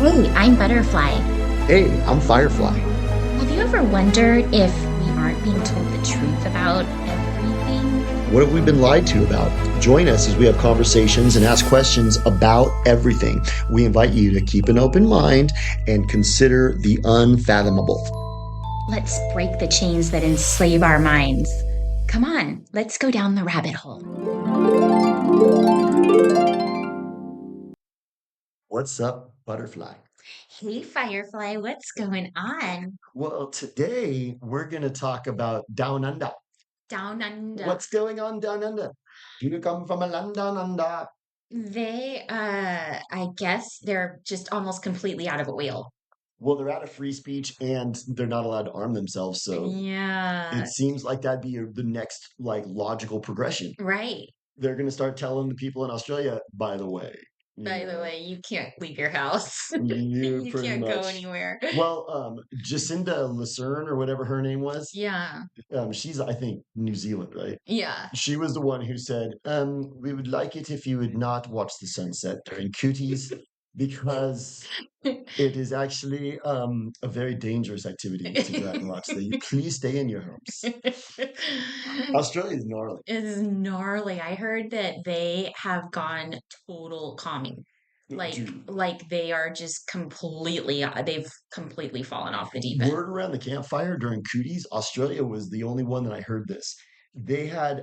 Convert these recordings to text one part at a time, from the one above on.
Hey, I'm Butterfly. Hey, I'm Firefly. Have you ever wondered if we aren't being told the truth about everything? What have we been lied to about? Join us as we have conversations and ask questions about everything. We invite you to keep an open mind and consider the unfathomable. Let's break the chains that enslave our minds. Come on, let's go down the rabbit hole. What's up, Butterfly? Hey, Firefly, what's going on? Well, today we're going to talk about Down Under. Down under. What's going on down under? Do you come from a land down under? I guess they're just almost completely out of oil. Well, they're out of free speech and they're not allowed to arm themselves. So it Yeah, seems like that'd be the next logical progression. right. They're going to start telling the people in Australia, by the way, you By the know, way, you can't leave your house. you You pretty can't go much. anywhere. Well, Jacinda Lucerne or whatever her name was, Yeah, she's I think New Zealand, right? yeah. She was the one who said, "We would like it if you would not watch the sunset during cooties because it is actually a very dangerous activity to go out and watch. That you please stay in your homes." Australia is gnarly. It's gnarly. I heard that they have gone total calming. Dude, Like they are just they've completely fallen off the deep end. word around the campfire during cooties, Australia was the only one that I heard this. They had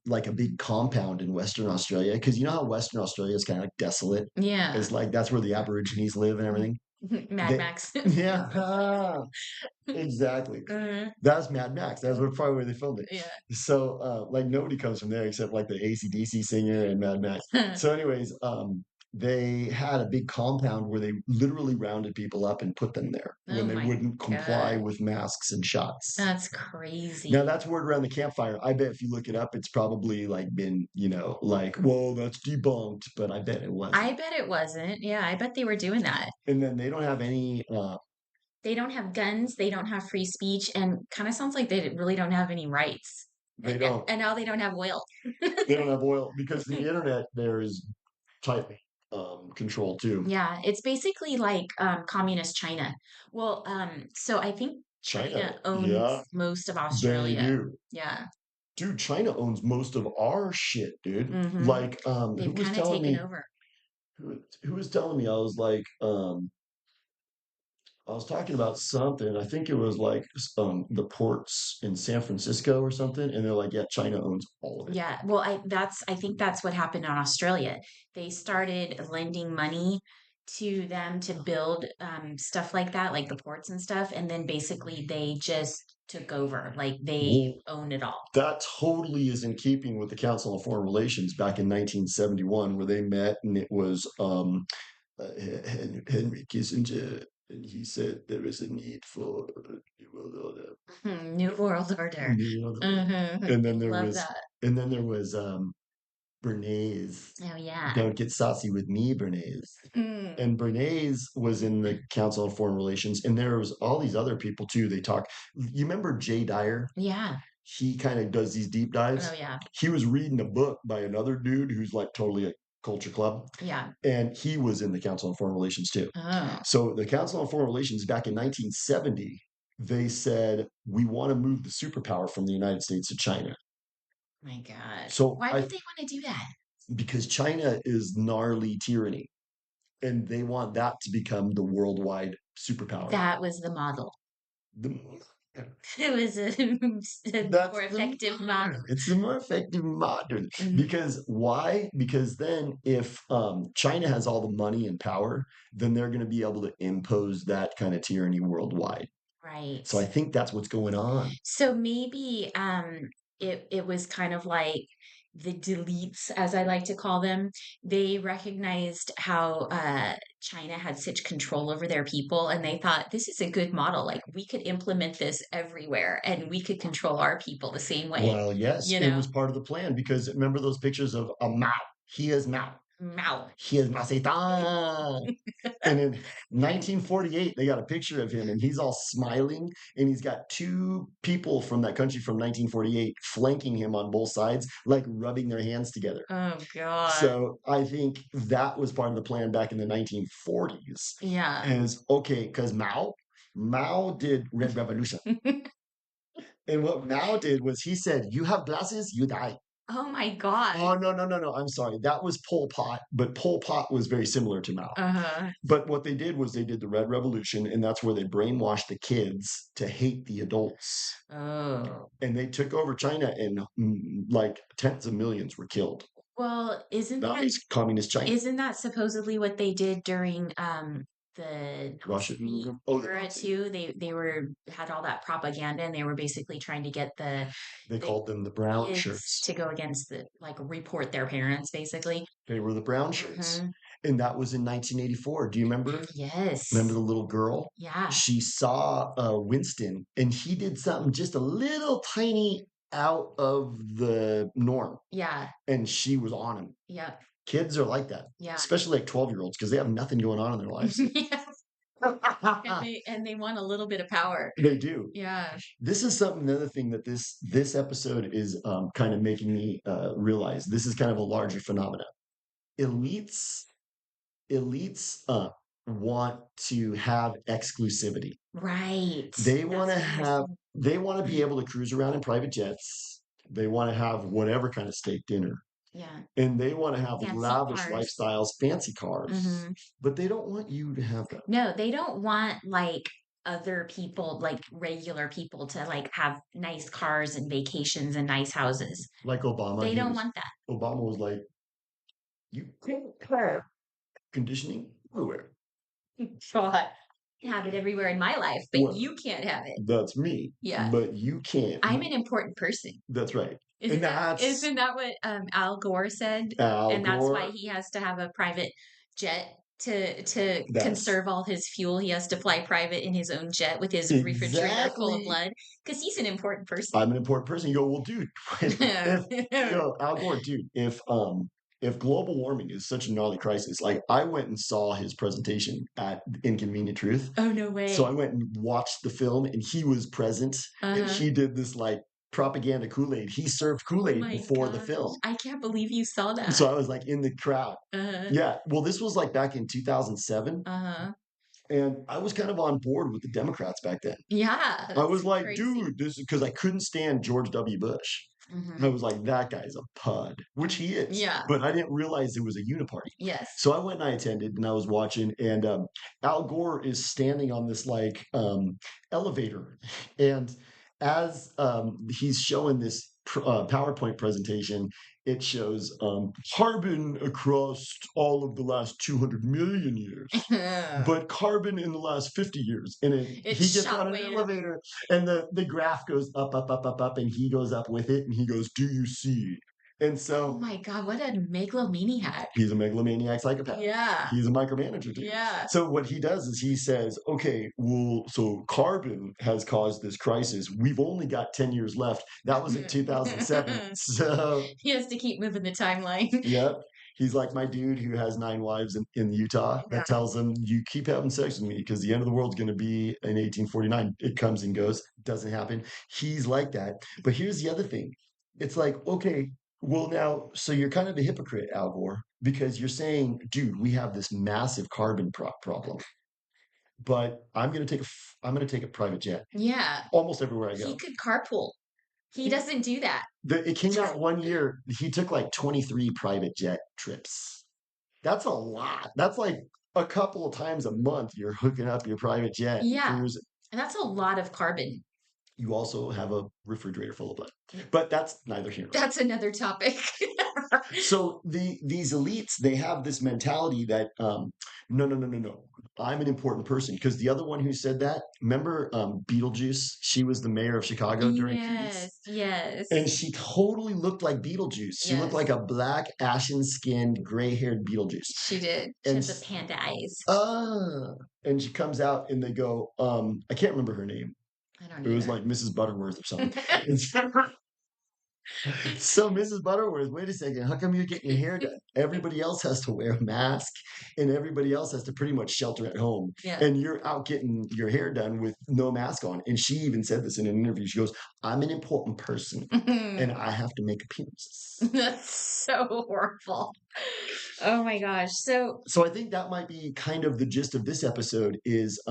like a big compound in Western Australia because you know how Western Australia is kind of like desolate. Yeah. It's like that's where the Aborigines live and everything. Mad They, Max. yeah, exactly. Uh, That's Mad Max. That's what probably where they filmed it. yeah. So like nobody comes from there except like the AC/DC singer and Mad Max. So anyways, they had a big compound where they literally rounded people up and put them there when Oh they my wouldn't comply God. with masks and shots. That's Now crazy. that's word around the campfire. I bet if you look it up, it's probably like been, like, whoa, that's debunked, but I bet it I wasn't. bet it wasn't. Yeah, I bet they were doing that. And then they don't have any They don't have guns, they don't have free speech, and kind of sounds like they really don't have any rights. they don't And now they don't have oil. they don't have oil because the internet there is tightly controlled too. Yeah, it's basically like communist China. Well, so I think China China, yeah, owns most of they Australia. do. Yeah. Dude, China owns most of our shit, dude. Mm-hmm. Like, who They've was kind of telling taken me? over. Who was telling me? I was like, I was talking about something. I think it was like the ports in San Francisco or something, and they're like, yeah, China owns all of it. Yeah, well, I think that's what happened in Australia. They started lending money to them to build stuff like that, like the ports and stuff, and then basically they just took over. Like they Well, own it all. that totally is in keeping with the Council on Foreign Relations back in 1971, where they met, and it was Henry Kissinger, and he said there is a need for a new world order. New World Order. New world order. Hmm. And then there Love was, that. and then there was Bernays. Oh yeah. Don't get saucy with me, Bernays. Mm, And Bernays was in the Council on Foreign Relations, and there was all these other people too. They talk. You remember Jay Dyer? yeah. He kind of does these deep Oh dives. yeah. He was reading a book by another dude who's like totally a culture club, Yeah. and he was in the Council on Foreign Relations too. Oh So the Council on Foreign Relations back in 1970, they said we want to move the superpower from the United States to China. my God. So Why I would they want to do that? because China is gnarly tyranny, and they want that to become the worldwide superpower. That was the model. The, It was a that's more the effective modern. model. It's the more effective modern. Because why? Because then if China has all the money and power, then they're going to be able to impose that kind of tyranny worldwide. Right. So I think that's what's going on. So maybe it was kind of like the deletes, as I like to call them. They recognized how China had such control over their people, and they thought this is a good model. Like we could implement this everywhere, and we could control our people the same way. Well, yes, You it know? was part of the plan because remember those pictures of a Mao? He is Mao. Mao. He is Maceitan. And in 1948, they got a picture of him and he's all smiling and he's got two people from that country from 1948 flanking him on both sides, like rubbing their hands together. Oh God. So I think that was part of the plan back in the 1940s. Yeah. Is okay, because Mao did Red Revolution. And what Mao did was he said, "You have glasses, you die." Oh my God. Oh, no, no, no, no. I'm sorry. That was Pol Pot, but Pol Pot was very similar to Mao. Uh-huh. But what they did was they did the Red Revolution, and that's where they brainwashed the kids to hate the adults. Oh. And they took over China, and like tens of millions were killed. Well, That was communist China. isn't that supposedly what they did during the Russia. Nazi Oh, the era Nazi. too? They were had all that propaganda and they were basically trying to get They the called them the brown kids shirts. to go against the like report their parents basically. They were the brown shirts. Hmm. And that was in 1984. Do you remember? Remember Yes. the little girl? Yeah. She saw Winston and he did something just a little tiny out of the norm. Yeah. And she was on him. Yeah. Kids are like that, Yeah. especially like 12-year-olds because they have nothing going on in their lives. Yes. And they want a little bit of power. They do. Yeah. This is something, another thing that this episode is kind of making me realize. This is kind of a larger phenomenon. Elites elites want to have exclusivity. Right. They That's want to what I was have saying. they want to be able to cruise around in private jets. They want to have whatever kind of steak dinner. Yeah. And they want to have Fancy lavish cars. lifestyles, fancy cars. Hmm. But they don't want you to have that. No, they don't want like other people, like regular people, to like have nice cars and vacations and nice houses. Like Obama, They he don't was want that. Obama was like, you can't have conditioning everywhere. God. Have it everywhere in my life, but Well, you can't have it. that's me. Yeah. But you can't. I'm an important person. That's right. Isn't And that that's isn't that what Al Gore said? Al And that's why Gore. he has to have a private jet to That's conserve all his fuel. He has to fly private in his own jet with his refrigerator full of exactly. blood because he's an important person. I'm an important person. You go, well, dude, if you go, Al Gore, dude, if global warming is such a gnarly crisis, like I went and saw his presentation at Inconvenient Truth. Oh, no So I way. went and watched the film and he was present and Uh-huh. he did this like propaganda Kool-Aid. He served Oh Kool-Aid my before the gosh. film. I can't believe you saw that. So I was like in the crowd. Uh-huh. Yeah. Well, this was like back in 2007. Uh-huh. And I was kind of on board with the Democrats back then. Yeah, I that's was like, crazy. dude, this is because I couldn't stand George W. Bush. I Hmm. was like, that guy's a pud, which he is. Yeah. But I didn't realize it was a uniparty. Yes. So I went and I attended and I was watching, and Al Gore is standing on this like elevator. And as he's showing this PowerPoint presentation, it shows carbon across all of the last 200 million years, but carbon in the last 50 years. And It he gets shot on an way. elevator and the graph goes up, up, up, up, up, and he goes up with it and he goes, do you see? And Oh so my God, what a megalomaniac. he's a megalomaniac psychopath. Yeah. He's a micromanager, dude. Yeah. So what he does is he says, okay, well, so carbon has caused this crisis. We've only got 10 years left. That was in 2007. So He has to keep moving the timeline. yep. He's like my dude who has 9 wives in Utah Yeah. that tells him, you keep having sex with me because the end of the world's going to be in 1849. It comes and goes, doesn't happen. He's like that. But here's the other thing. It's like, okay, well, now, so you're kind of a hypocrite, Al Gore, because you're saying, dude, we have this massive carbon problem, but I'm going to take a private jet Yeah. almost everywhere I He go. could carpool. He doesn't do that. It came out one year. He took like 23 private jet trips. That's a lot. That's like a couple of times a month you're hooking up your private jet and Yeah. cruising. And that's a lot of carbon. You also have a refrigerator full of blood. But that's neither here nor there. That's another topic. So these elites, they have this mentality that no, no, no, no, no. I'm an important person. Because the other one who said that, remember Beetlejuice? She was the mayor of Chicago during Cooties. Yes, yes, And she totally looked like Beetlejuice. She looked yes. like a black, ashen-skinned, gray-haired Beetlejuice. She did. She And had the panda eyes. and she comes out and they go, I can't remember her name. I don't It was either. like Mrs. Butterworth or something. So, Mrs. Butterworth, wait a second. How come you're getting your hair done? Everybody else has to wear a mask and everybody else has to pretty much shelter at home. Yeah. And you're out getting your hair done with no mask on. And she even said this in an interview. She goes, I'm an important person and I have to make appearances. That's so horrible. Oh my gosh. So, So I think that might be kind of the gist of this episode is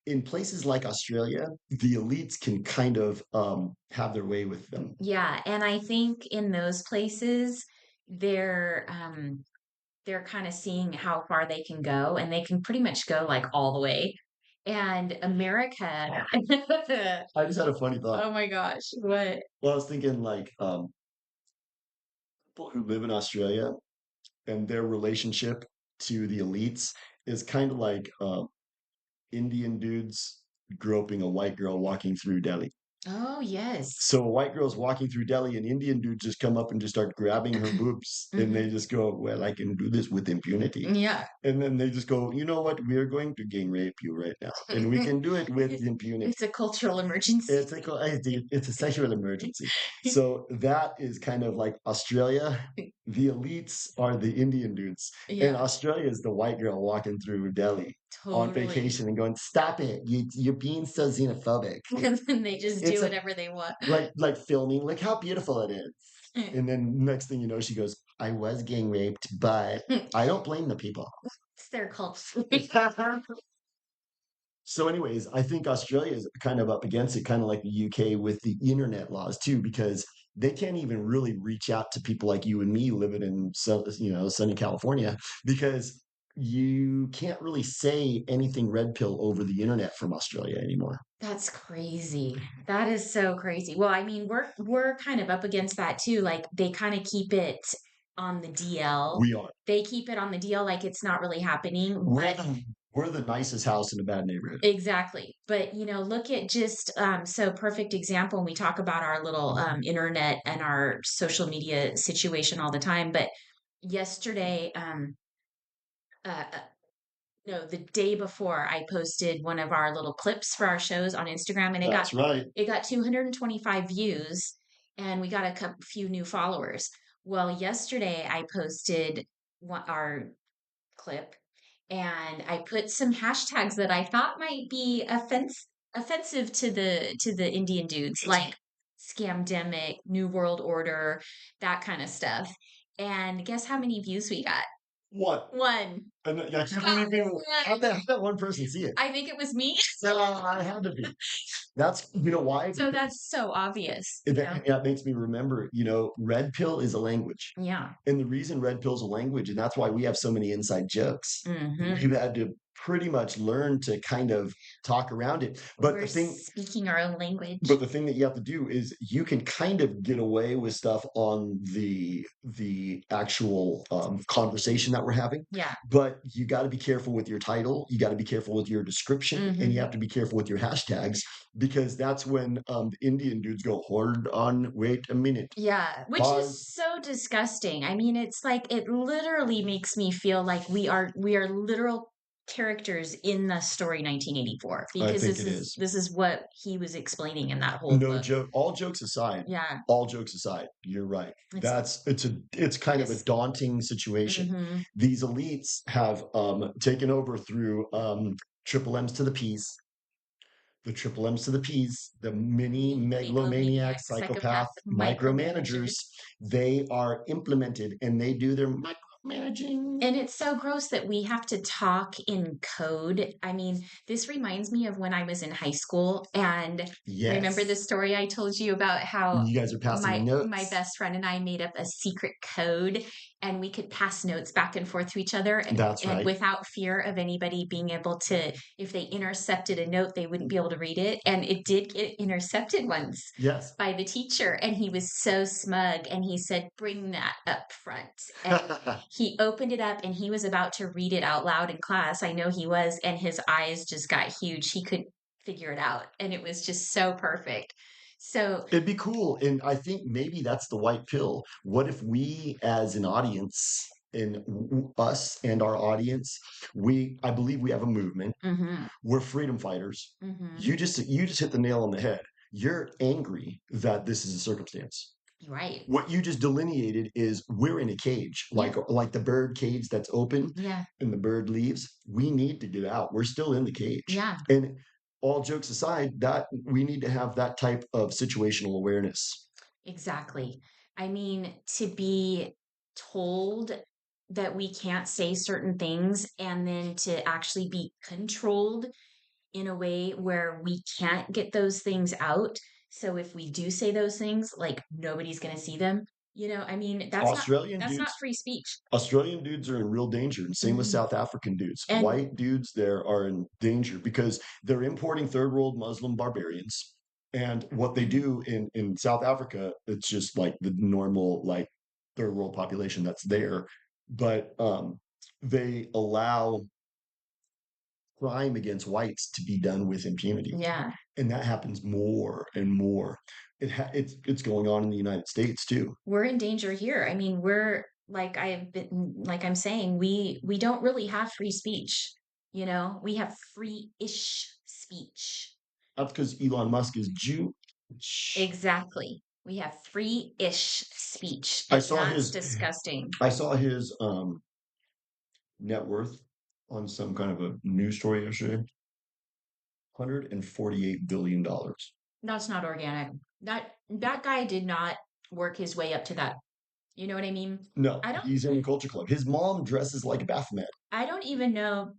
in places like Australia, the elites can kind of have their way with them. yeah, and I think in those places they're kind of seeing how far they can go and they can pretty much go like all the way. And America, I just had a funny thought. oh my gosh, what? Well, I was thinking like people who live in Australia and their relationship to the elites is kind of like Indian dudes groping a white girl walking through Delhi. Oh, yes. So a white girl's walking through Delhi, and Indian dudes just come up and just start grabbing her boobs, and Hmm. they just go, "Well, I can do this with impunity." Yeah. And then they just go, "You know what? We are going to gang rape you right now, and we can do it with impunity." It's a cultural emergency. It's a sexual emergency. So that is kind of like Australia. The elites are the Indian dudes, and Yeah, Australia is the white girl walking through Delhi on totally. vacation and going, "Stop it! You're being so xenophobic." And then they just It's do a whatever they want. like filming, look how beautiful it is. And then next thing you know, she goes, I was gang raped, but I don't blame the people. It's their culture. So, anyways, I think Australia is kind of up against it, kind of like the UK with the internet laws too, because they can't even really reach out to people like you and me living in sunny California, because you can't really say anything red pill over the internet from Australia anymore. That's crazy. That is so crazy. Well, I mean, we're kind of up against that too. Like they kind of keep it on the DL. We are. They keep it on the DL like it's not really happening, We're but the we're the nicest house in a bad neighborhood. exactly. But look at just so perfect example when we talk about our little internet and our social media situation all the time. But yesterday, uh, no, the day before I posted one of our little clips for our shows on Instagram and That's right. it got 225 views and we got few new followers. Well, yesterday I posted our clip and I put some hashtags that I thought might be offensive to the Indian dudes like scamdemic, new world order, that kind of stuff. And guess how many views we got? What? One. And I can't believe you. How did that one person see it? I think it was me. So I had to be. That's you know why? So that's so obvious, That makes me remember. Red pill is a language. Yeah. And the reason red pill's a language, and that's why we have so many inside jokes. Hmm. We've had to pretty much learn to kind of talk around it. But We're speaking our own language. but the thing that you have to do is you can kind of get away with stuff on the actual conversation that we're having, Yeah. but you got to be careful with your title, you got to be careful with your description, and you Hmm. have to be careful with your hashtags, because that's when the Indian dudes go, hold on, wait a minute, Yeah, which is pause. so disgusting. I mean, it's like it literally makes me feel like we are literal characters in the story 1984 I because think this it is is. this is what he was explaining in that whole No book. joke. Yeah, All jokes aside, you're right. it's It's kind of a this. daunting situation. Hmm. These elites have taken over through triple M's to the P's, the triple M's to the P's, the mini megalomaniac Megalomaniac, psychopath psychopath, micromanagers. micromanagers. They are implemented and they do their micromanaging. And it's so gross that we have to talk in code. I mean, this reminds me of when I was in high school and remember the Yes. story I told you about how You guys are passing my notes. best friend and I made up a secret code and we could pass notes back and forth to each other That's and right. without fear of anybody being able to if they intercepted a note they wouldn't be able to read it and it did get intercepted once Yes. by the teacher and he was so smug and he said bring that up front and he opened it up and he was about to read it out loud in class. I know he was, and his eyes just got huge. He could figure it out, and it was just so perfect. So, It'd be cool. And I think maybe that's the white pill. What if we, as an audience, and us and our audience, I believe we have a movement. hmm We're freedom fighters. hmm You just hit the nail on the head. You're angry that this is a circumstance. Right. What you just delineated is we're in a cage, Yeah. like the bird cage that's open Yeah. and the bird leaves. We need to get out. We're still in the cage. Yeah. And all jokes aside, that we need to have that type of situational awareness. Exactly. I mean, to be told that we can't say certain things and then to actually be controlled in a way where we can't get those things out. So if we do say those things, like nobody's going to see them. I mean, Australian that's not dudes free speech. Australian dudes are in real danger, and same with Mhm. South African dudes. And White dudes there are in danger because they're importing third world Muslim barbarians. And what they Mhm. do in South Africa, it's just like the normal like third world population that's there. But they allow crime against whites to be done with impunity. yeah, And that happens more and more. It's going on in the United States too. we're in danger here. I mean, we're like I'm saying, we don't really have free speech. We have free-ish speech. That's because Elon Musk is Jewish. Exactly. We have free-ish speech, I and saw that's his disgusting. I saw his net worth on some kind of a news story yesterday. $148 billion. That's not organic. That guy did not work his way up to that. You know what I mean? No, I don't he's in the culture club. His mom dresses like a Baphomet. I don't even know.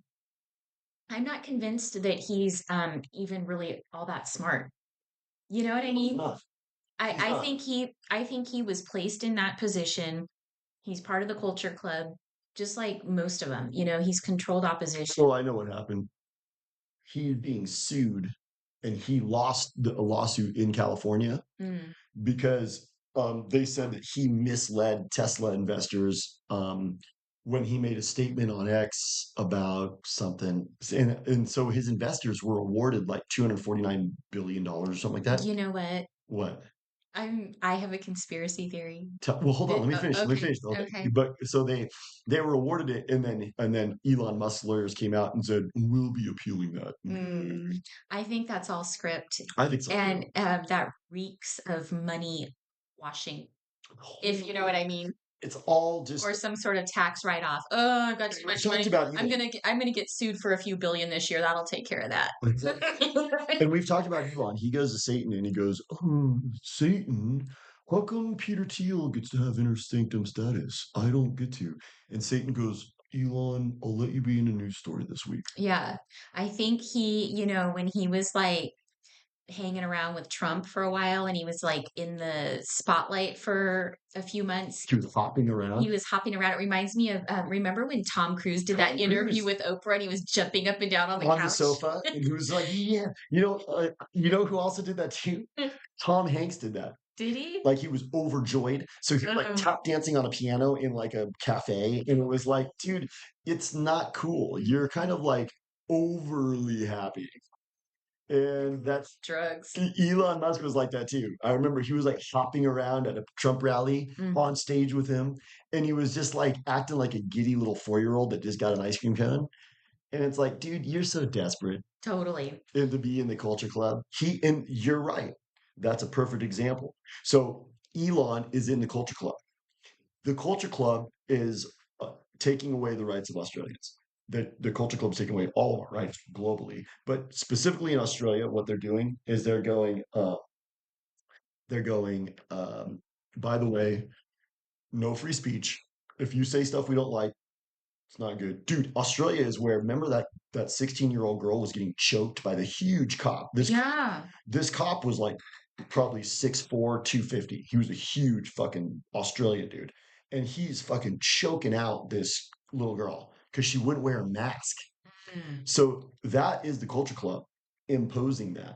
I'm not convinced that he's even really all that smart. You know what I He's mean? not. I He's I not. think he I think he was placed in that position. He's part of the culture club, just like most of them. He's controlled opposition. So I know what happened. He's being sued, and he lost a lawsuit in California Mm. because they said that he misled Tesla investors when he made a statement on X about something. And so his investors were awarded like $249 billion or something like that. You know what? What? I have a conspiracy theory. Well, hold on. Let me finish. Let me Okay, finish the whole okay. thing. But so they were awarded it, and then Elon Musk's lawyers came out and said we'll be appealing that. I think that's all script, I think so and too. that reeks of money washing, if you know what I mean, It's all or just. some sort of tax write-off. Oh, I've got too We much talked money. about I'm gonna get sued for a few billion this year. That'll take care of that. And we've talked about Elon. He goes to Satan and he goes, "Oh, Satan, how come Peter Thiel gets to have interstinctum status? I don't get to." And Satan goes, "Elon, I'll let you be in a news story this week." Yeah, I think when he was like hanging around with Trump for a while and he was like in the spotlight for a few months. He was hopping He around. was hopping around. It reminds me of remember when Tom Cruise did that Tom interview Cruise with Oprah and he was jumping up and down on the on the couch? sofa, and he was like, "Yeah, who also did that too? Tom Hanks did that. Did he? Like he was overjoyed. So he was like Uh-oh. tap dancing on a piano in like a cafe. And it was like, dude, it's not cool. You're kind of like overly happy. And that's Drugs. Elon Musk was like that too. I remember he was like hopping around at a Trump rally Mm, on stage with him. And he was just like acting like a giddy little 4-year-old that just got an ice cream cone. And it's like, dude, you're so desperate totally. and to be in the culture club. And you're right. That's a perfect example. So Elon is in the culture club. The culture club is taking away the rights of Australians. The culture club is taking away all of our rights globally, but specifically in Australia, what they're doing is they're going. By the way, no free speech. If you say stuff we don't like, it's not good. Dude, Australia is where, remember that 16-year-old girl was getting choked by the huge cop. Yeah. This cop was like probably 6'4", 250. He was a huge fucking Australian dude. And he's fucking choking out this little girl because she wouldn't wear a mask. Mm. So that is the culture club imposing that.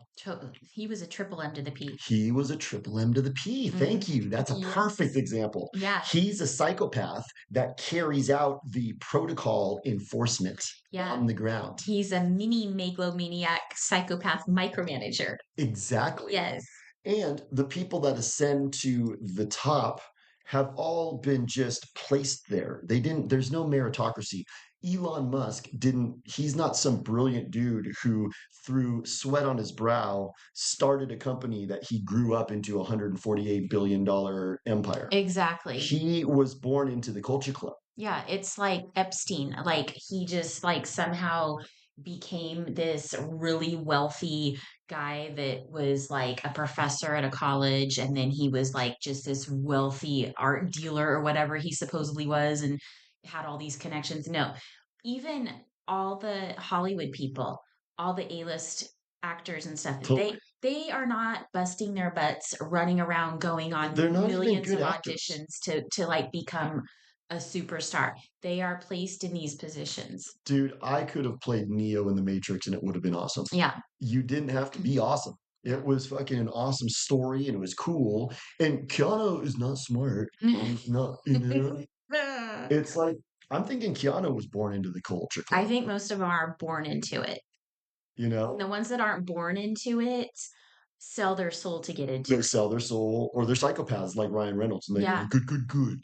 He was a triple M to the P. He was a triple M to the P. Mm. Thank you. That's a perfect Yes. example. Yeah. He's a psychopath that carries out the protocol enforcement Yeah. on the ground. He's a mini megalomaniac psychopath micromanager. Exactly. Yes. And the people that ascend to the top have all been just placed there. They didn't, there's no meritocracy. Elon Musk he's not some brilliant dude who, through sweat on his brow, started a company that he grew up into a $148 billion empire. Exactly. He was born into the culture club. Yeah, it's like Epstein. Like he just like somehow became this really wealthy guy that was like a professor at a college, and then he was like just this wealthy art dealer or whatever he supposedly was, and had all these connections. No, even all the Hollywood people, all the A-list actors and stuff, Totally. they are not busting their butts running around going on They're not even millions good of actors. auditions to like become a superstar. They are placed in these positions. Dude, I could have played Neo in The Matrix and it would have been awesome. Yeah. You didn't have to be awesome. It was fucking an awesome story and it was cool. And Keanu is not smart. He's not, it's like, I'm thinking Keanu was born into the culture I club, think most of them are born into it. you The know? ones that aren't born into it sell their soul to get into They it. sell their soul, or they're psychopaths like Ryan Reynolds, and they go, Yeah, good, good, good.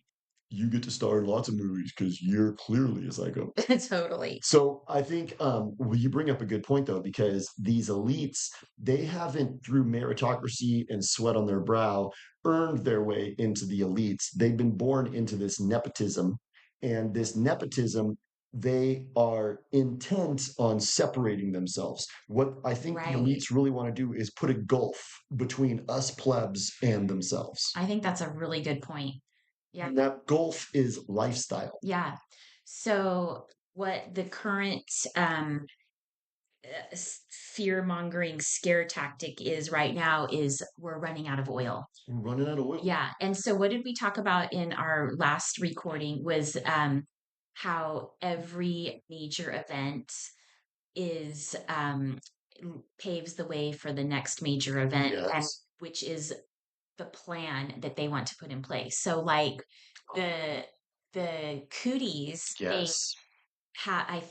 You get to star in lots of movies because you're clearly a psycho. totally. So I think well, you bring up a good point though, because these elites, they haven't, through meritocracy and sweat on their brow, earned their way into the elites. They've been born into this nepotism, and this nepotism, they are intent on separating themselves. What I think the Right. elites really want to do is put a gulf between us plebs and themselves. I think that's a really good point. Yeah. And that gulf is lifestyle. Yeah. So what the current fear mongering scare tactic is right now is we're running out of oil. We're running out of oil. Yeah. And so what did we talk about in our last recording was how every major event is paves the way for the next major event, and Yes. which is the plan that they want to put in place. So like the the cooties thing Yes. I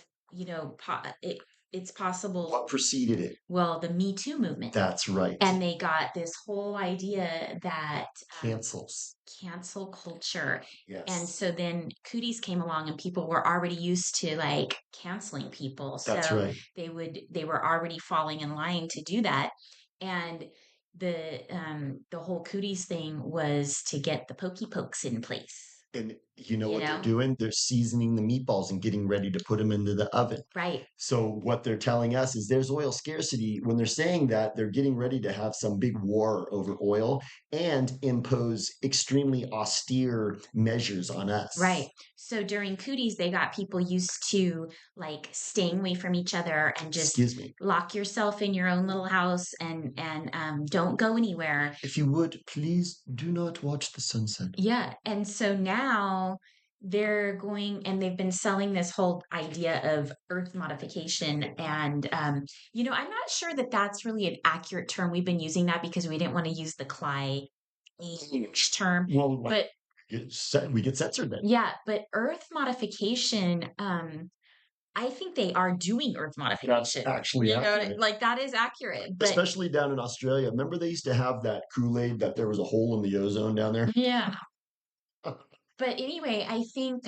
it's possible. What preceded it? Well, the Me Too movement, That's right. and they got this whole idea that Cancels. cancel culture. And Yes. so then cooties came along and people were already used to like canceling people. That's So right. they were already falling in line to do that. And the whole cooties thing was to get the pokey pokes in place, And you know you what they're know? doing? They're seasoning the meatballs and getting ready to put them into the oven. Right. So what they're telling us is there's oil scarcity. When they're saying that, they're getting ready to have some big war over oil and impose extremely austere measures on Right. us. So during cooties, they got people used to like staying away from each other and just Excuse me. lock yourself in your own little house and don't go anywhere. If you would, please do not watch the sunset. Yeah. And so now they're going and they've been selling this whole idea of earth modification. And, I'm not sure that that's really an accurate term. We've been using that because we didn't want to use the term, Well, what? but We get censored then. yeah, but earth modification, I think they are doing earth That's modification. actually accurate. Like that is accurate. But Especially down in Australia. Remember they used to have that Kool-Aid that there was a hole in the ozone down there? yeah. But anyway, I think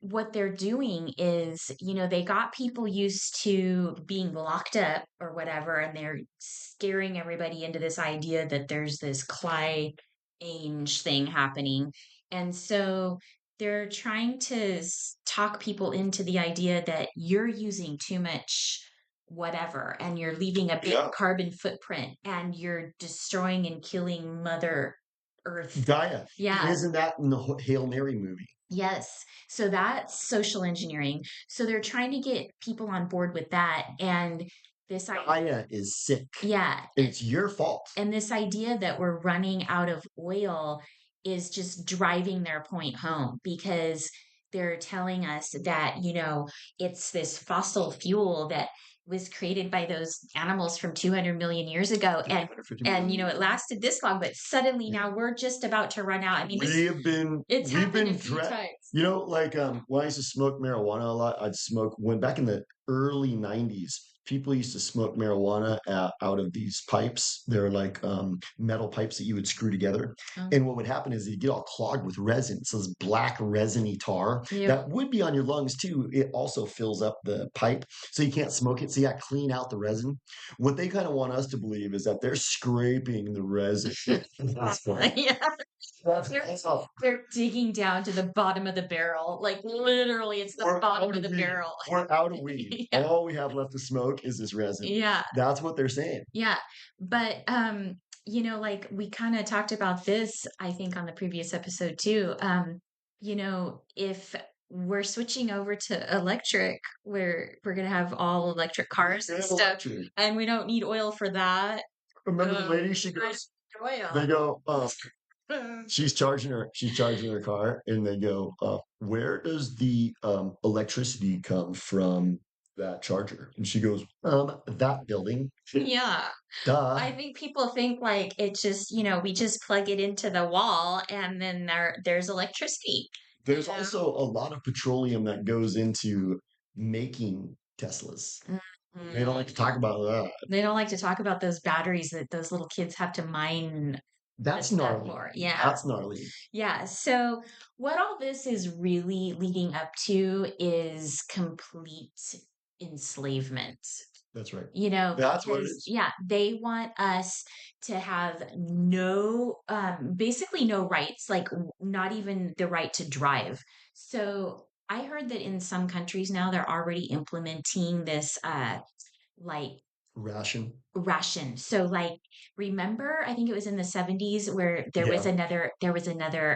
what they're doing is, they got people used to being locked up or whatever, and they're scaring everybody into this idea that there's this climate change thing happening. And so they're trying to talk people into the idea that you're using too much whatever, and you're leaving a big Yeah. carbon footprint, and you're destroying and killing Mother Earth. Gaia. And Yeah. isn't that in the Hail Mary movie? Yes. So that's social engineering. So they're trying to get people on board with that. And this idea, Gaia is sick. yeah. It's your fault. And this idea that we're running out of oil is just driving their point home because they're telling us that, it's this fossil fuel that was created by those animals from 200 million years ago. It lasted this long, but suddenly now we're just about to run out. I mean, it's We've happened a been few times. like when I used to smoke marijuana a lot, I'd smoke when back in the early 90s. people used to smoke marijuana out of these pipes. They're like metal pipes that you would screw together. Oh, And what would happen is you get all clogged with resin. So this black resiny tar ew. that would be on your lungs too. It also fills up the pipe. So you can't smoke it. So you got to clean out the resin. What they kind of want us to believe is that they're scraping the resin. That's what. Yeah. That's They're how they're digging down to the bottom of the barrel. Like literally it's the we're bottom out of of the weed. barrel. We're out of weed. Yeah. All we have left to smoke is this resin. Yeah. That's what they're saying. Yeah. But like we kind of talked about this, I think, on the previous episode too. If we're switching over to electric, where we're gonna have all electric cars and And stuff, electric. and we don't need oil for that. Remember the Um, lady? She I goes, need they oil. go, she's charging her car, and they go, where does the electricity come from that charger? And she goes, that building. Yeah. Duh. I think people think like it just, we just plug it into the wall and then there's electricity, you There's know? also a lot of petroleum that goes into making Teslas. They don't like to Mhm. talk about that. They don't like to talk about those batteries that those little kids have to mine the That's stuff gnarly. for. Yeah. That's gnarly. Yeah. So what all this is really leading up to is complete enslavement. That's right. That's what it Because is. yeah, they want us to have no, basically no rights, like not even the right to drive. So I heard that in some countries now they're already implementing this, like Ration. ration. So like remember, I think it was in the 70s where Yeah. there was another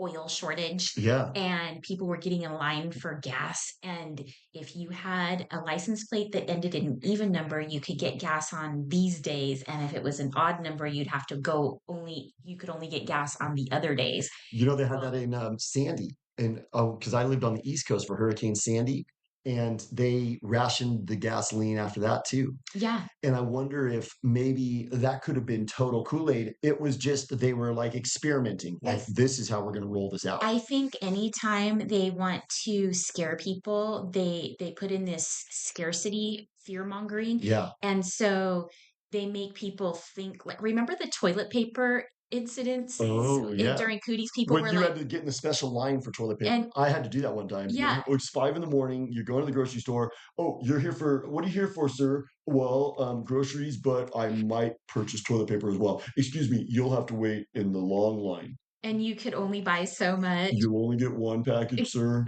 oil shortage Yeah. and people were getting in line for gas, and if you had a license plate that ended in an even number, you could get gas on these days, and if it was an odd number, you could only get gas on the other days. You know, they had Well, that in Sandy, and because I lived on the East Coast for Hurricane Sandy, and they rationed the gasoline after that too. yeah. And I wonder if maybe that could have been total Kool-Aid. It was just that they were like experimenting, like Yes. this is how we're going to roll this out. I think anytime they want to scare people, they put in this scarcity fear mongering. Yeah. And so they make people think, like, remember the toilet paper incidents Oh, yeah. during cooties? People When were you like, had to get in a special line for toilet paper. and I had to do that one time. You yeah, know, it's 5 in the morning. You're going to the grocery store. Oh, you're here for what are you here for, sir? Well, groceries, but I might purchase toilet paper as well. Excuse me, you'll have to wait in the long line. and you could only buy so much. You only get one package, sir.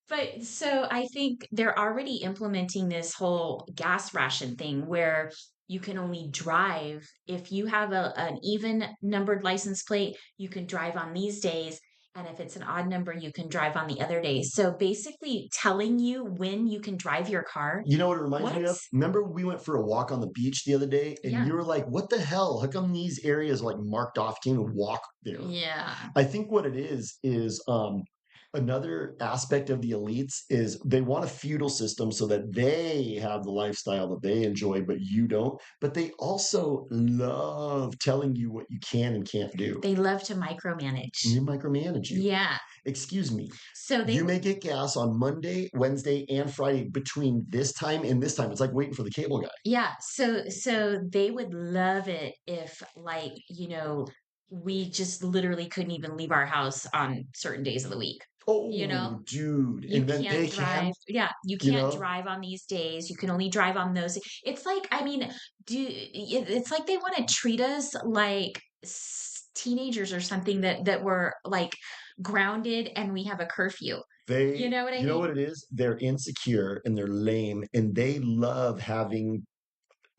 But so I think they're already implementing this whole gas ration thing where you can only drive if you have an even numbered license plate, you can drive on these days. And if it's an odd number, you can drive on the other days. So basically telling you when you can drive your car. You know what it reminds me What? of? Remember we went for a walk on the beach the other day, and Yeah. you were like, "What the hell? How come these areas are like marked off? Can't even walk there?" Yeah. I think what it is another aspect of the elites is they want a feudal system so that they have the lifestyle that they enjoy, but you don't. But they also love telling you what you can and can't do. They love to micromanage. You micromanage you. Yeah. Excuse me. So they You may get gas on Monday, Wednesday, and Friday between this time and this time. It's like waiting for the cable guy. Yeah, so they would love it if like, we just literally couldn't even leave our house on certain daes of the week. You know? Oh, dude. You And then can't they can, drive. Yeah, you you can't know, drive on these days. You can only drive on those. It's like, I mean, it's like they want to treat us like teenagers or something that were like grounded and we have a curfew. You know what I you know mean? what it is? They're insecure and they're lame and they love having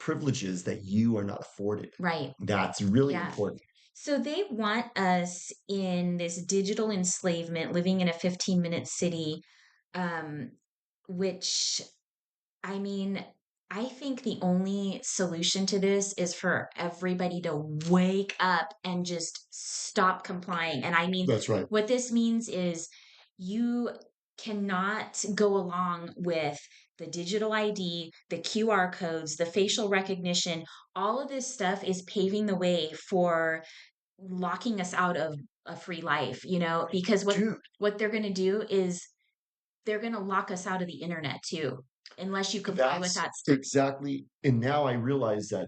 privileges that you are not afforded. Right. That's really Yeah. important. So they want us in this digital enslavement, living in a 15-minute city, um, which I mean, I think the only solution to this is for everybody to wake up and just stop complying. And I mean, That's right. what this means is you cannot go along with the digital ID, the QR codes, the facial recognition. All of this stuff is paving the way for locking us out of a free life, because Dude, what they're going to do is they're going to lock us out of the internet too. unless you comply with That's that stuff. exactly. And now I realize that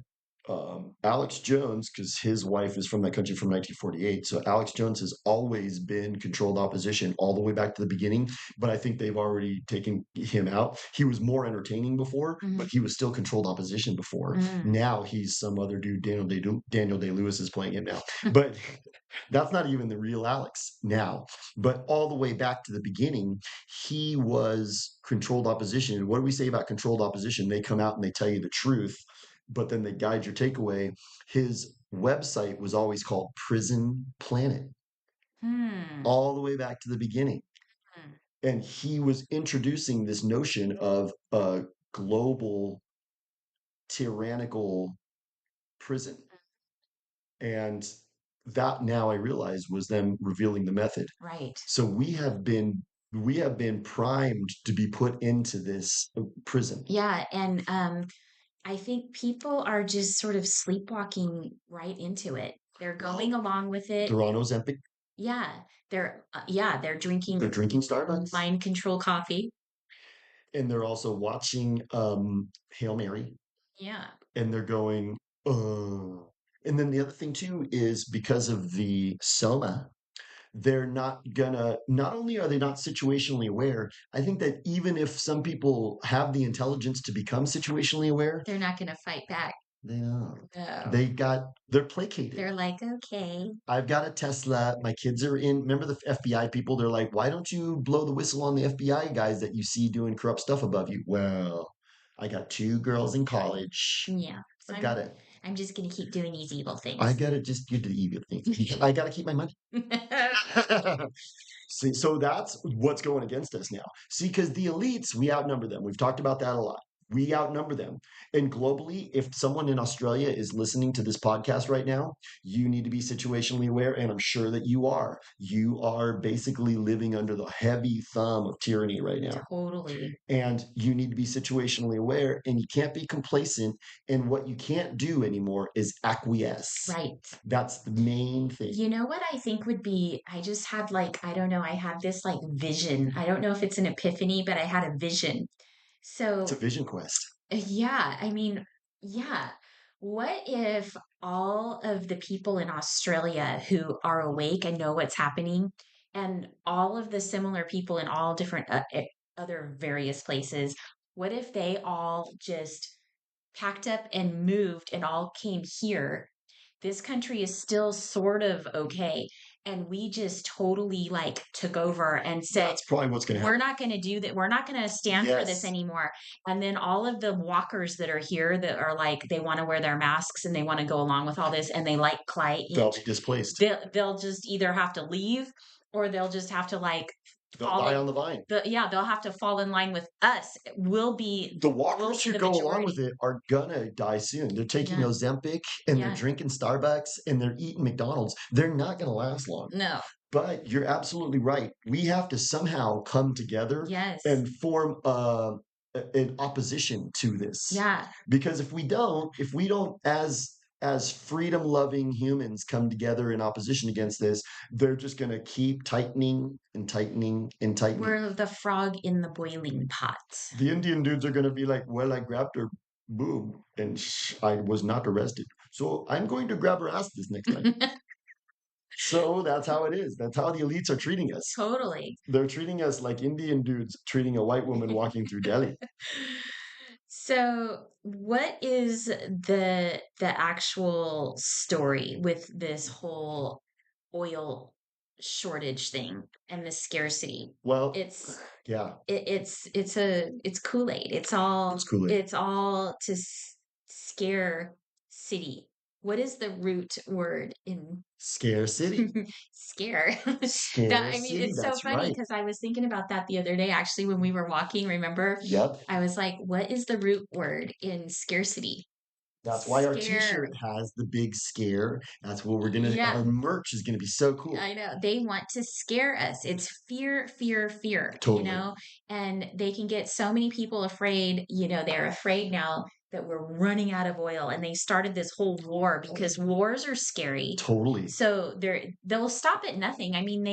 Alex Jones, because his wife is from that country from 1948. So Alex Jones has always been controlled opposition all the way back to the beginning. But I think they've already taken him out. He was more entertaining before, but Mhm. he was still controlled opposition before. Mm. Now he's some other dude. Daniel Day Lewis is playing him now. But that's not even the real Alex now. But all the way back to the beginning, he was controlled opposition. What do we say about controlled opposition? They come out and they tell you the truth, but then they guide your takeaway. His website was always called Prison Planet, Hmm. all the way back to the beginning. Hmm. And he was introducing this notion of a global tyrannical prison. And that now I realize was them revealing the method. Right. So we have been primed to be put into this prison. Yeah, and I think people are just sort of sleepwalking right into it. They're going Well, along with it. they're on Ozempic. Yeah, they're They're drinking drinking Starbucks, mind control coffee. and they're also watching Hail Mary, Yeah, and they're going, oh. And then the other thing too is because of the soma, they're not gonna. Not only are they not situationally aware, I think that even if some people have the intelligence to become situationally aware, they're not going to fight back. they don't. No. They're placated. They're like, okay. I've got a Tesla. My kids are in. Remember the FBI people? They're like, why don't you blow the whistle on the FBI guys that you see doing corrupt stuff above you? Well, I got two girls in college. Yeah. So I've got to. I'm just going to keep doing these evil I things. got to just do the evil thing. I got to keep my money. See, so that's what's going against us now. See, because the elites, we outnumber them. We've talked about that a lot. We outnumber them. And globally, if someone in Australia is listening to this podcast right now, you need to be situationally aware. And I'm sure that you are. You are basically living under the heavy thumb of tyranny right now. Totally. And you need to be situationally aware, and you can't be complacent. And what you can't do anymore is acquiesce. Right. That's the main thing. You know what I think would be, I just had like, I don't know, I had this like vision. I don't know if it's an epiphany, but I had a vision. It's a So, vision quest. yeah, I mean, yeah. What if all of the people in Australia who are awake and know what's happening, and all of the similar people in all different other various places, what if they all just packed up and moved and all came here? This country is still sort of okay. And we just totally like took over and said, That's probably what's going to we're happen. not going to do that. We're not going to stand for this Yes, anymore. And then all of the walkers that are here that are like, they want to wear their masks and they want to go along with all this and they like they'll client, be displaced. they'll just either have to leave or they'll just have to like They'll die follow on the vine. they'll have to fall in line with us. The We'll walkers be who the go along with majority. it are gonna die soon. They're taking Yeah. Ozempic and they're Yeah. drinking Starbucks and they're eating McDonald's. They're not gonna last long. No. But you're absolutely right. We have to somehow come together Yes. and form an opposition to this. Yeah. Because if we don't as freedom loving humans come together in opposition against this, they're just going to keep tightening and tightening and tightening. We're the frog in the boiling pot. The Indian dudes are going to be like, well, I grabbed her boob and I was not arrested. So I'm going to grab her ass this next time. So that's how it is. That's how the elites are treating us. Totally. They're treating us like Indian dudes treating a white woman walking through Delhi. So, what is the actual story with this whole oil shortage thing and the scarcity? Well, It's yeah, it's Kool-Aid. it's Kool-Aid. It's all to scare city. What is the root word in Scare City. scare? Scare I mean, City. it's so That's funny right. because I was thinking about that the other day, actually, when we were walking. Remember, Yep. I was like, what is the root word in scarcity? That's why our Scare. t-shirt has the big scare. That's what Yeah, our merch is gonna be so cool. I know. They want to scare us. It's fear, fear, fear, Totally. and they can get so many people afraid. They're afraid now that we're running out of oil, and they started this whole war because wars are scary. Totally. So they'll stop at nothing. I mean,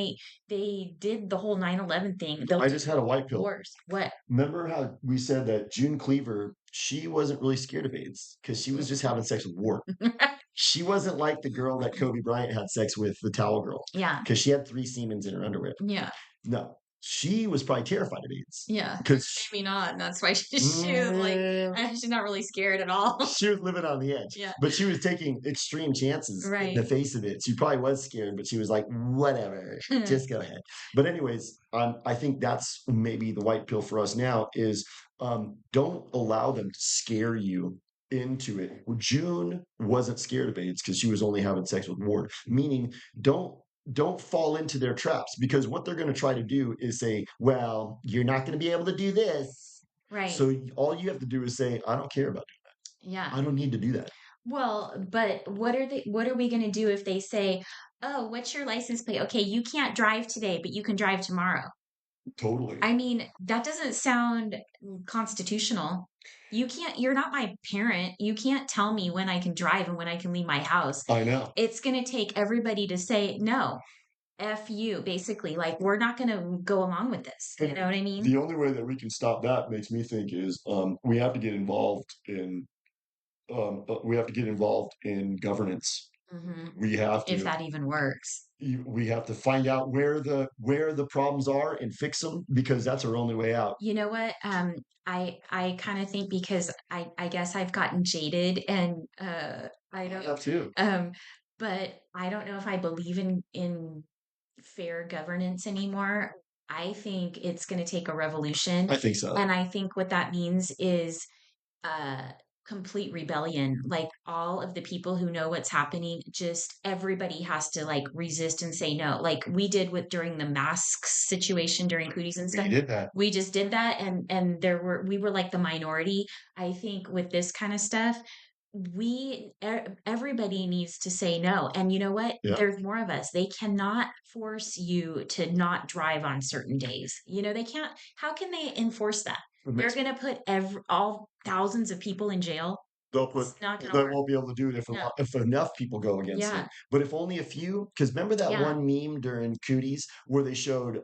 they did the whole 9/11 thing. They'll I do just had a white pill. wars. What? Remember how we said that June Cleaver, she wasn't really scared of AIDS because she was just having sex with wart. She wasn't like the girl that Kobe Bryant had sex with, the towel girl, Yeah. because she had 3 Siemens in her underwear. Yeah. No, she was probably terrified of AIDS. Yeah. Because Maybe not. And that's why she was like, she's not really scared at all. she was living on the edge. Yeah. But she was taking extreme chances in the Right. face of it. She probably was scared, but she was like, whatever, just go ahead. But anyways, I think that's maybe the white pill for us now is don't allow them to scare you into it. June wasn't scared of AIDS because she was only having sex with Ward, meaning don't fall into their traps, because what they're going to try to do is say, well, you're not going to be able to do this. Right. So all you have to do is say, I don't care about doing that. Yeah. I don't need to do that. Well, but what are we going to do if they say, "Oh, what's your license plate? Okay, you can't drive today, but you can drive tomorrow." Totally. I mean, that doesn't sound constitutional. You're not my parent. You can't tell me when I can drive and when I can leave my house. I know. It's going to take everybody to say, no, F you, basically. Like, we're not going to go along with this. You know what I mean? The only way that we can stop that, makes me think, is we have to get involved in governance. Mm-hmm. We have If to. that even works. We have to find out where the problems are and fix them, because that's our only way out. You know what? I kind of think, because I guess I've gotten jaded, and I don't have too. but I don't know if I believe in fair governance anymore. I think it's going to take a revolution, I think so. and I think what that means is uh complete rebellion. Like, all of the people who know what's happening, just everybody has to like resist and say no, like we did with during the masks situation during cooties and stuff. We did that. We just did that, and we were like the minority. I think with this kind of stuff, everybody needs to say no. And you know what? Yeah. There's more of us. They cannot force you to not drive on certain days. They can't. How can they enforce that? They're going to put all thousands of people in jail. They'll put It's not going they to work. won't be able to do it No. if enough people go against Yeah. it. But if only a few, because remember that Yeah. one meme during Cooties where they showed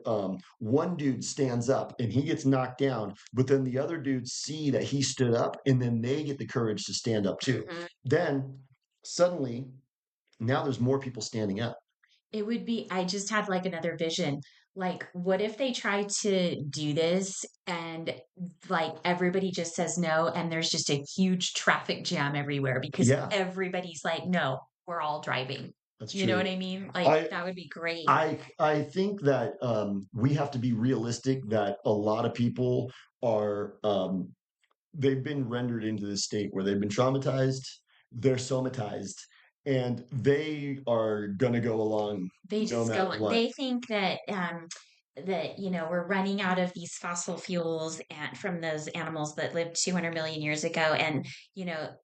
one dude stands up and he gets knocked down, but then the other dudes see that he stood up and then they get the courage to stand up too. Mhm. Then suddenly, now there's more people standing up. It would be, I just had like another vision. Like, what if they try to do this and like everybody just says no, and there's just a huge traffic jam everywhere because Yeah. everybody's like, no, we're all driving. That's You know true. what I mean? Like, that would be great. I think that we have to be realistic that a lot of people are they've been rendered into this state where they've been traumatized, they're somatized, and they are gonna go along They no just matter go, what. they think that we're running out of these fossil fuels and from those animals that lived 200 million years ago. And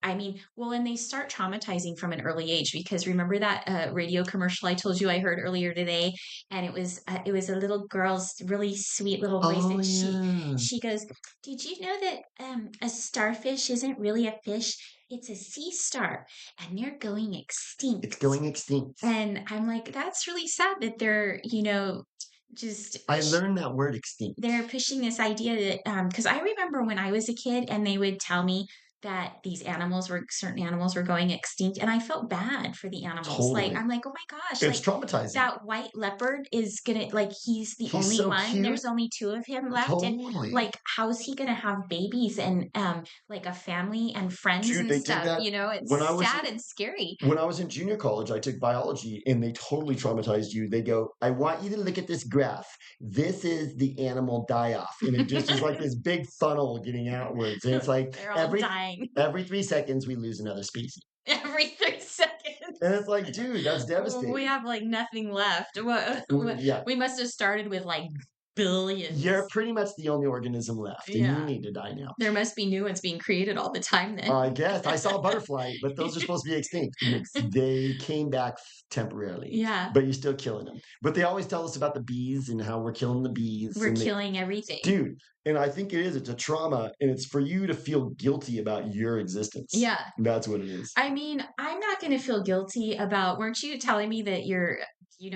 I mean, well, and they start traumatizing from an early age, because remember that radio commercial I told you I heard earlier today, and it was a little girl's really sweet little voice, Oh and yeah. she goes, did you know that a starfish isn't really a fish, it's a sea star, and they're going extinct. It's going extinct. And I'm like, that's really sad that they're, just I learned that word extinct. they're pushing this idea that because I remember when I was a kid and they would tell me that certain animals were going extinct, and I felt bad for the animals. Totally. Like, I'm like, oh my gosh, It's like traumatizing. that white leopard is gonna, like, he's the He's only so one. cute. There's only 2 of him left, and Totally. like, how's he gonna have babies and like a family and friends Dude, and they did stuff? that It's when I was sad and scary. when I was in junior college. I took biology, and they totally traumatized you. They go, I want you to look at this graph. This is the animal die-off. And it just is like this big funnel getting outwards. And it's like They're all dying. every 3 seconds we lose another species. Every 3 seconds. And it's like, dude, that's devastating. We have like nothing left. Yeah. We must have started with like You're billions. pretty much the only organism left, and you Yeah. need to die now. There must be new ones being created all the time then. I guess I saw a butterfly, but those are supposed to be extinct. They came back temporarily, Yeah. but you're still killing them. But they always tell us about the bees and how we're killing the bees, We're and they, killing everything. dude. And I think it is. It's a trauma, and it's for you to feel guilty about your existence. Yeah. That's what it is. I mean, I'm not going to feel guilty about, weren't you telling me that you're,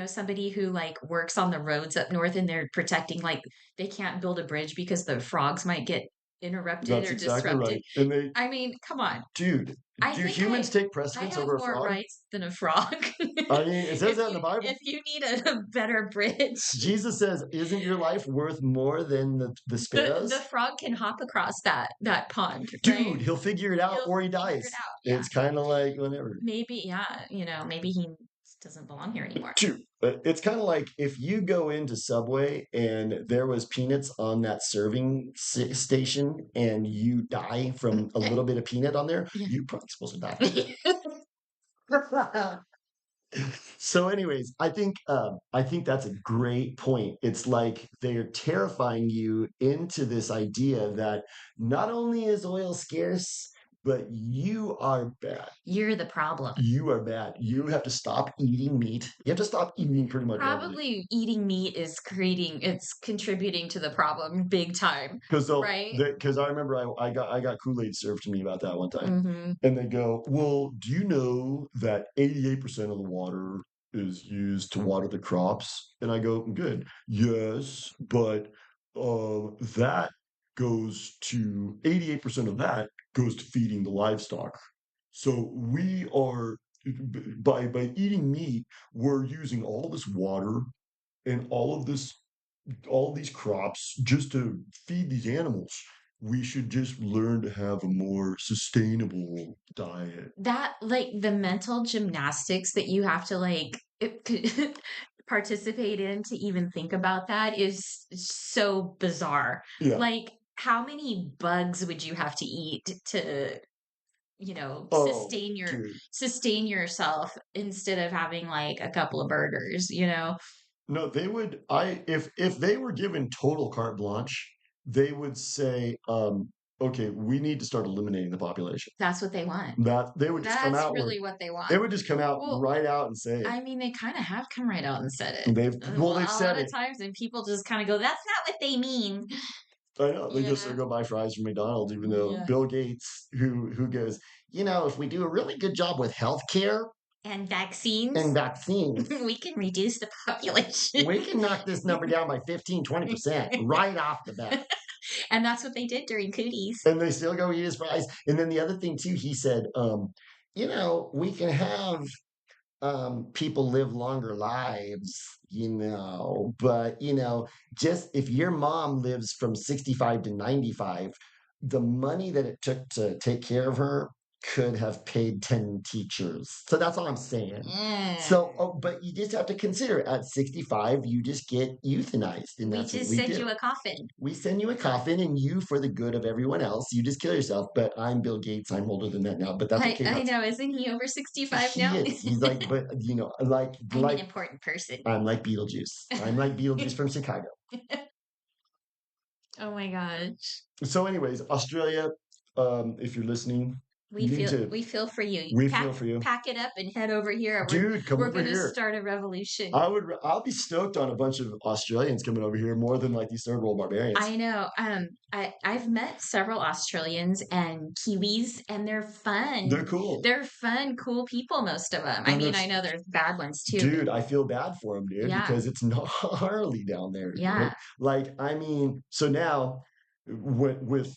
somebody who like works on the roads up north and they're protecting, like, they can't build a bridge because the frogs might get interrupted That's or exactly disrupted? right. And they, I mean, come on. dude, I do think humans take I precedence have over a more frog? rights than a frog. I mean, it says that in the Bible. If you need a better bridge, Jesus says, "Isn't your life worth more than the the sparrows?" frog can hop across that pond, Dude, right? he'll figure it out He'll or he figure it dies. out. Yeah. It's kind of like whatever. Maybe, yeah, maybe he doesn't belong here anymore. Dude, it's kind of like if you go into Subway and there was peanuts on that serving station and you die from a little bit of peanut on there, Yeah. you're probably supposed to die. So, anyways, I think that's a great point. It's like they're terrifying you into this idea that not only is oil scarce, but you are bad. You're the problem. You are bad. You have to stop eating meat. You have to stop eating pretty much everything. Probably eating meat is it's contributing to the problem big time, Because right? because I remember I got Kool-Aid served to me about that one time, Hmm. and they go, "Well, do you know that 88% of the water is used to water the crops?" And I go, "Good, yes, but that goes to 88% of that goes to feeding the livestock. So we are by eating meat, we're using all this water and all these crops just to feed these animals. We should just learn to have a more sustainable diet." That, like, the mental gymnastics that you have to like participate in to even think about that is so bizarre. Yeah. Like, how many bugs would you have to eat to, Oh, dude. sustain yourself instead of having like a couple of burgers? No, they would. If they were given total carte blanche, they would say, "Okay, we need to start eliminating the population." That's what they want. That they would just come That's out where really what they they want. would just come out Well, right out and say it. I mean, they kind of have come right out and said it. They've A well, they've lot said of it. times, and people just kind of go, "That's not what they mean." I know they just Yeah. go buy fries from McDonald's, even though Yeah. Bill Gates, who goes, if we do a really good job with healthcare And vaccines, and vaccines, we can reduce the population. we can knock this number down by 15-20% right off the bat. And that's what they did during cooties. And they still go eat his fries. And then the other thing too, he said, we can have people live longer lives, but just if your mom lives from 65 to 95, the money that it took to take care of her could have paid 10 teachers. So that's all I'm saying. So, but you just have to consider at 65, you just get euthanized, and We that's what just we send do. you a coffin. We send you a coffin, and you, for the good of everyone else, you just kill yourself. But I'm Bill Gates. I'm older than that now, but that's okay. I know. Isn't he over 65 He now? is. He's like, but I'm an important person. I'm like Beetlejuice. I'm like Beetlejuice from Chicago. Oh my gosh. So, anyways, Australia, if you're listening, We you need feel to. we feel for you. We feel for you, Pack it up and head over here. dude. Come We're over gonna here. start a revolution. I'll be stoked on a bunch of Australians coming over here more than like these third world barbarians. I know. I've met several Australians and Kiwis, and they're fun. They're cool. They're fun, cool people. Most of them. I mean, I know there's bad ones too. Dude, I feel bad for them, dude, Yeah. because it's gnarly down there. Yeah. Dude. Like, I mean, so now with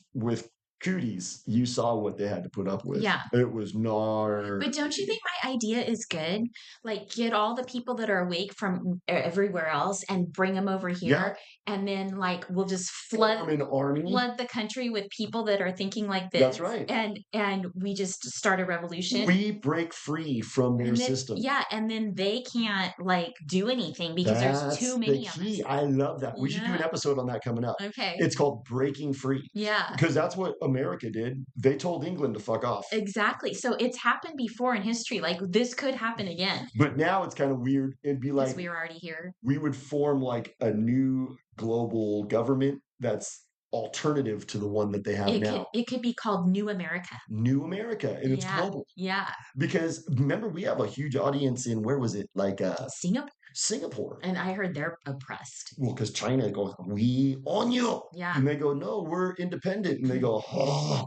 cooties, you saw what they had to put up with. Yeah. It was gnarly. But don't you think my idea is good? Like, get all the people that are awake from everywhere else and bring them over here, and then like we'll just flood an army. Flood the country with people that are thinking like this. That's right. And we just start a revolution. We break free from their system. Yeah, and then they can't like do anything because there's too many of us. I love that. We should do an episode on that coming up. Okay. It's called Breaking Free. Yeah. Because that's what America did. They told England to fuck off. Exactly. So it's happened before in history. Like this could happen again But now it's kind of weird. It'd be because like we were already here. we would form like a new global government that's alternative to the one that they have now. It could be called New America. New America, and it's Yeah. global. Yeah. Because remember, we have a huge audience in where was it? Like Singapore. Singapore. And I heard they're oppressed. Well, because China goes, we on you. Yeah. And they go, no, we're independent. And they go, oh,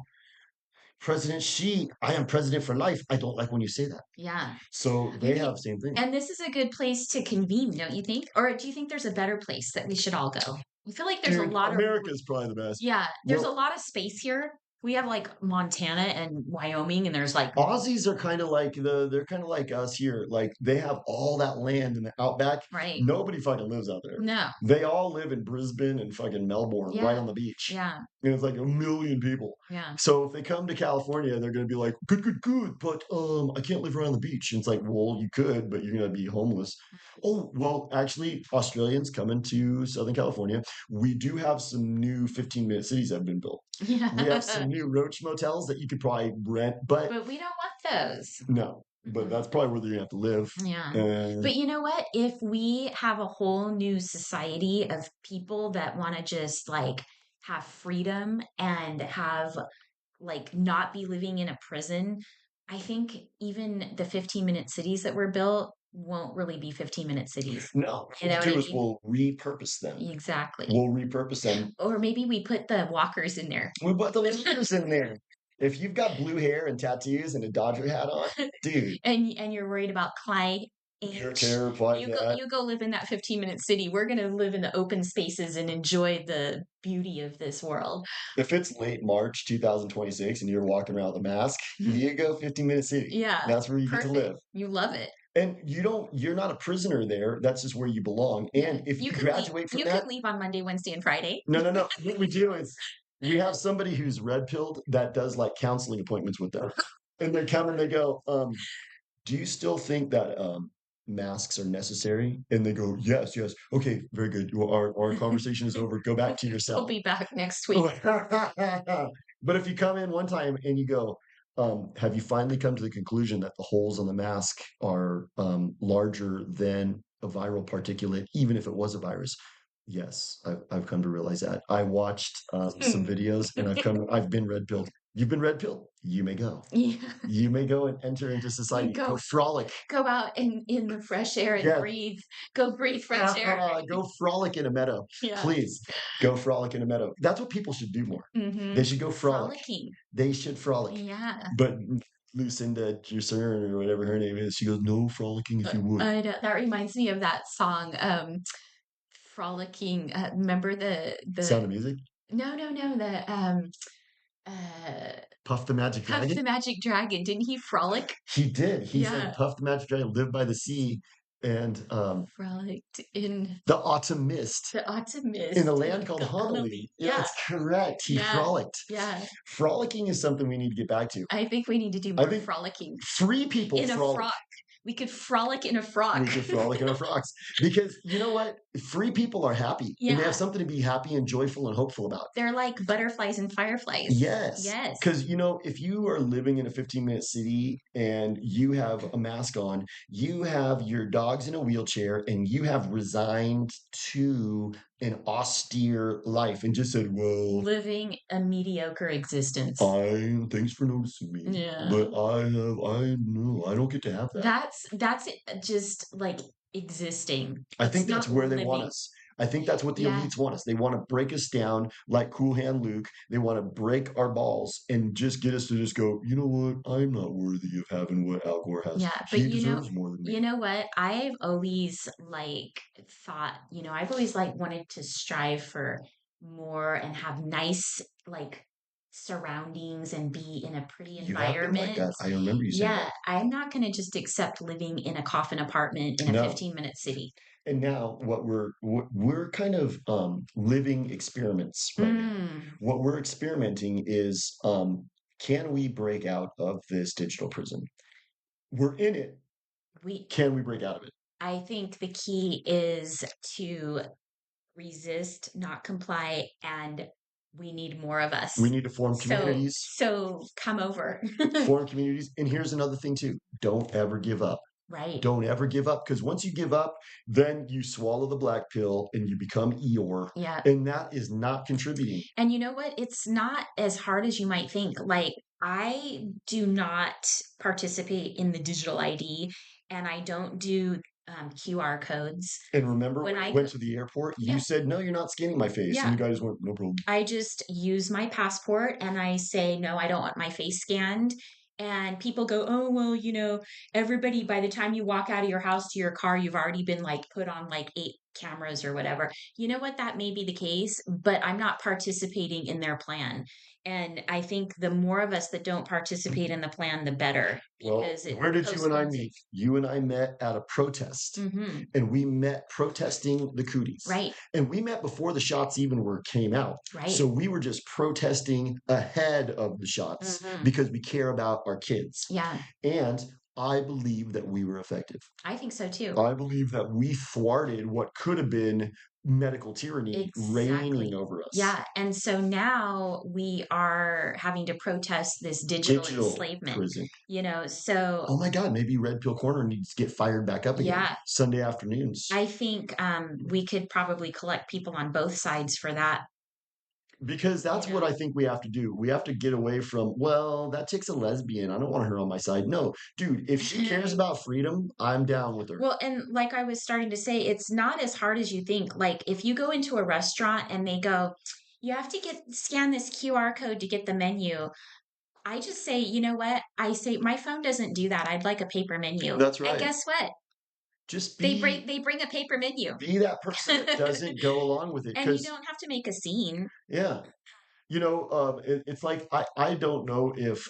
President Xi, I am president for life. I don't like when you say that. Yeah. So they have the same thing. And this is a good place to convene, don't you think? Or do you think there's a better place that we should all go? I feel like there's a lot America's probably the best. Yeah, there's a lot of space here. We have like Montana and Wyoming, and there's like Aussies are kind of like they're kind of like us here. Like they have all that land in the outback. Right. Nobody fucking lives out there. No. They all live in Brisbane and fucking Melbourne, right on the beach. Yeah. And it's like 1 million people. Yeah. So if they come to California, they're going to be like, good, good, good, but I can't live around the beach. And it's like, well, you could, but you're going to be homeless. Oh, well, actually, Australians coming to Southern California, we do have some new 15-minute cities that have been built. Yeah. We have some new roach motels that you could probably rent, but we don't want those. no. But that's probably where they're gonna have to live. Yeah. But you know what? If we have a whole new society of people that want to just like have freedom and have like not be living in a prison, I think even the 15-minute cities that were built won't really be 15-minute cities. No, You know what what I we'll do is mean? we'll repurpose them. Exactly. We'll repurpose them. Or maybe we put the walkers in there. We put the walkers in there. If you've got blue hair and tattoos and a Dodger hat on, dude, and you're worried about Clyde you're H. terrified. You go live in that 15-minute city. We're gonna live in the open spaces and enjoy the beauty of this world. If it's late March 2026 and you're walking around with a mask, you go 15-minute city. Yeah. That's where you get to live. You love it. And you're not a prisoner there. That's just where you belong. And if you graduate from that, you can leave on Monday, Wednesday, and Friday. No. What we do is we have somebody who's red pilled that does like counseling appointments with them. And they come and they go, do you still think that masks are necessary? And they go, yes. Okay, very good. Well, our conversation is over. Go back to your cell. We'll be back next week. But if you come in one time and you go, have you finally come to the conclusion that the holes on the mask are larger than a viral particulate, even if it was a virus? Yes, I've come to realize that. I watched some videos and I've been red pilled. You've been red pilled. You may go. Yeah. You may go and enter into society. Go frolic. Go out in the fresh air and breathe. Go breathe fresh air. Go frolic in a meadow. Yeah. Please go frolic in a meadow. That's what people should do more. Mm-hmm. They should go frolic. Frolicking. They should frolic. Yeah. But Lucinda Jusern or whatever her name is, she goes, no frolicking if you would. That reminds me of that song, Frolicking. Remember the Sound of Music? No. The Puff the Magic Dragon. Puff the Magic Dragon. Didn't he frolic? He did. He said Puff the Magic Dragon lived by the sea and frolicked in the autumn mist. The autumn mist. In a land called Honolulu. Yeah, that's correct. He frolicked. Yeah. Frolicking is something we need to get back to. I think we need to do more frolicking. Free people in frolic. A frock. We could frolic in a frock. We could frolic in our frocks. Because you know what? Free people are happy. Yeah. And they have something to be happy and joyful and hopeful about. They're like butterflies and fireflies. Yes. Because, if you are living in a 15-minute city and you have a mask on, you have your dogs in a wheelchair, and you have resigned to an austere life and just said, well, living a mediocre existence. Thanks for noticing me. Yeah. But I don't get to have that. That's just like existing. I think that's where they want us. I think that's what the elites want us. They want to break us down like Cool Hand Luke. They want to break our balls and just get us to just go, you know what? I'm not worthy of having what Al Gore has. Yeah, but he deserves more than me. You know what? I've always thought, I've always wanted to strive for more and have nice surroundings and be in a pretty environment. Like that. I remember you saying that. Yeah, I'm not going to just accept living in a coffin apartment in a 15-minute city. And now what we're kind of living experiments right now. What we're experimenting is can we break out of this digital prison? We're in it. Can we break out of it? I think the key is to resist, not comply, and We need more of us. We need to form So communities, so come over. form communities. And here's another thing too. Don't ever give up. Right. Don't ever give up, because once you give up, then you swallow the black pill and you become Eeyore, Yeah. and that is not contributing. And you know what? It's not as hard as you might think. Like, I do not participate in the digital ID and I don't do QR codes. And remember When when I you go, went to the airport, you yeah, said, "No, you're not scanning my face," and yeah. the guy just went, "No problem." I just use my passport and I say, no, I don't want my face scanned. And people go, oh, well, everybody, by the time you walk out of your house to your car, you've already been like put on like 8 cameras or whatever. You know what? That may be the case, but I'm not participating in their plan. And I think the more of us that don't participate in the plan, the better Well, because it where did you and I postpones it. meet? You and I met at a protest, Hmm. and we met protesting the cooties. Right, And we met before the shots even were came out. right. So we were just protesting ahead of the shots Hmm. because we care about our kids. Yeah, And I believe that we were effective. I think so too. I believe that we thwarted what could have been medical tyranny reigning Exactly. over us. Yeah. And so now we are having to protest this digital Digital enslavement, prison. so Oh my God, maybe Red Pill Corner needs to get fired back up again. yeah, Sunday afternoons. I think we could probably collect people on both sides for that, Because you that's what know. I think we have to do. We have to get away from, well, that chick's a lesbian. I don't want her on my side. No, dude, if she cares about freedom, I'm down with her. Well, and like I was starting to say, it's not as hard as you think. Like if you go into a restaurant and they go, you have to scan this QR code to get the menu. I just say, you know what? I say my phone doesn't do that. I'd like a paper menu. That's And right. guess what? Just They bring a paper menu. be that person that doesn't go along with it. And you Because, don't have to make a scene. yeah, it's like I don't know if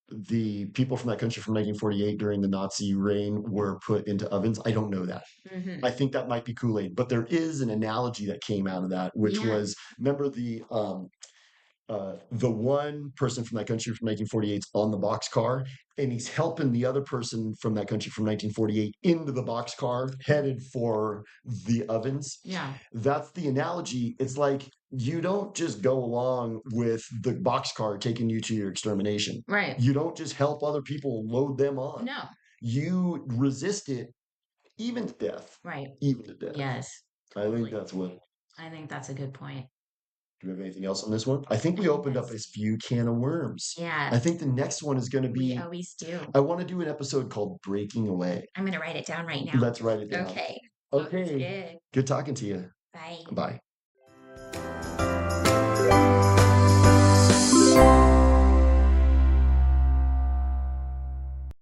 the people from that country from 1948 during the Nazi reign were put into ovens. I don't know that. I Mhm. think that might be Kool-Aid, but there is an analogy that came out of that, which Yeah. was, remember the one person from that country from 1948 is on the boxcar, and he's helping the other person from that country from 1948 into the boxcar, headed for the ovens. Yeah. That's the analogy. It's like you don't just go along with the boxcar taking you to your extermination. Right. You don't just help other people load them on. No. You resist it, even to death. Right. Even to death. Yes. I think Totally. that's what. I think that's a good point. Do we have anything else on this one? I think I we think opened up a that's few can of worms. yeah, I think the next one is going to we be, always do. I want to do an episode called Breaking Away. I'm gonna write it down right now. Let's write it down. Okay. Sounds Okay. good. Good talking to you. Bye. Bye.